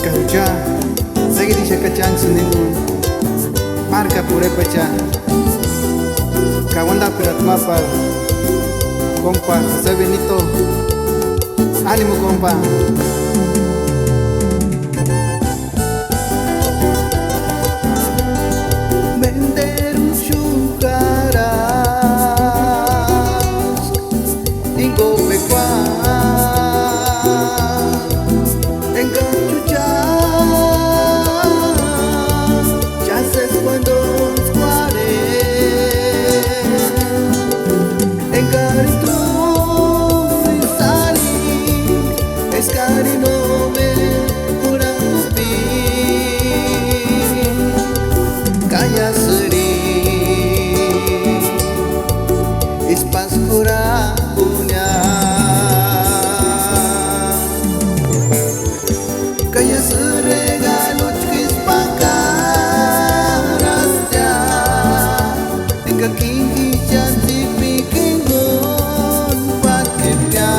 Karucha, sagi di shakachan sunimu, marca pure pacha. Kawanda piratma par, compa, José Benito, ánimo compa. Vender un chucaras, ingo pekwa, enganchucha, chases cuando square, engaritu sali, escarino me pura upi, kaya seri, ispas kura punya. Kaya seregalo chkis pakarasya, tinggal kiki janji pikingon patkipya.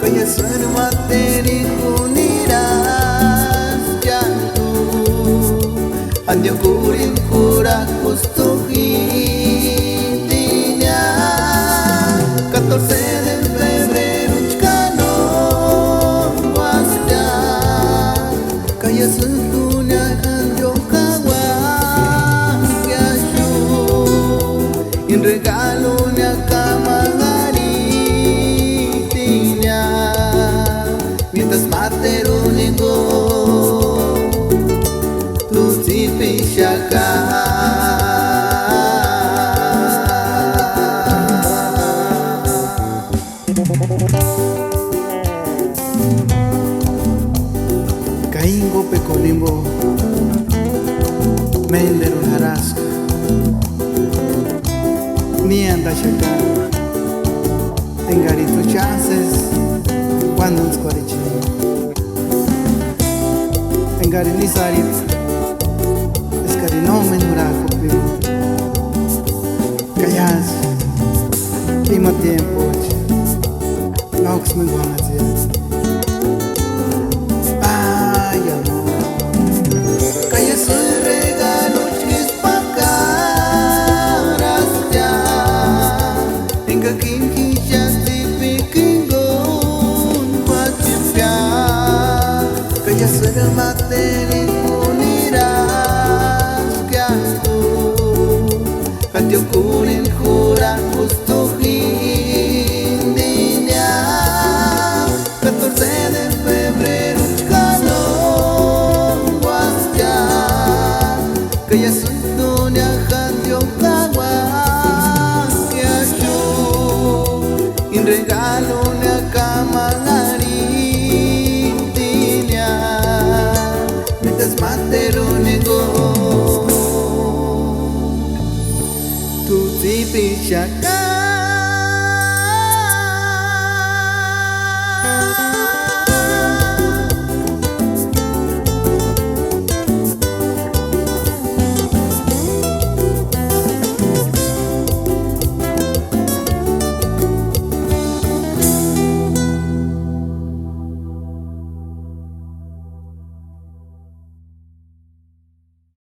Kaya sermateri kuniras jantu, anyo kurin kura kustuhitinya. 14 de febrero chkano wasya, kaya sedunia anjo kawan yashu, in regalonya kamangaritinya, mientras matero nego tu tipishaka. Kaingo pecolimbo, mender un harasca, ni anda shaka, engarito chances, cuando uns quarichi, engarini sarit, escarino menuraco, callas, lima tiempo, nox me guamazia. Kaya seregalo chkis pakarasya, tinggal kiki janji pikingon patkipya. Kaya sermateri kuniras kyantu, katyo kunin kura kustuhindinya. 14 de febrero chkano wasya, kaya sedunia kanyo kawan yashu, in regalonya kamangaritinya, mientras matero nego tu tipishaka.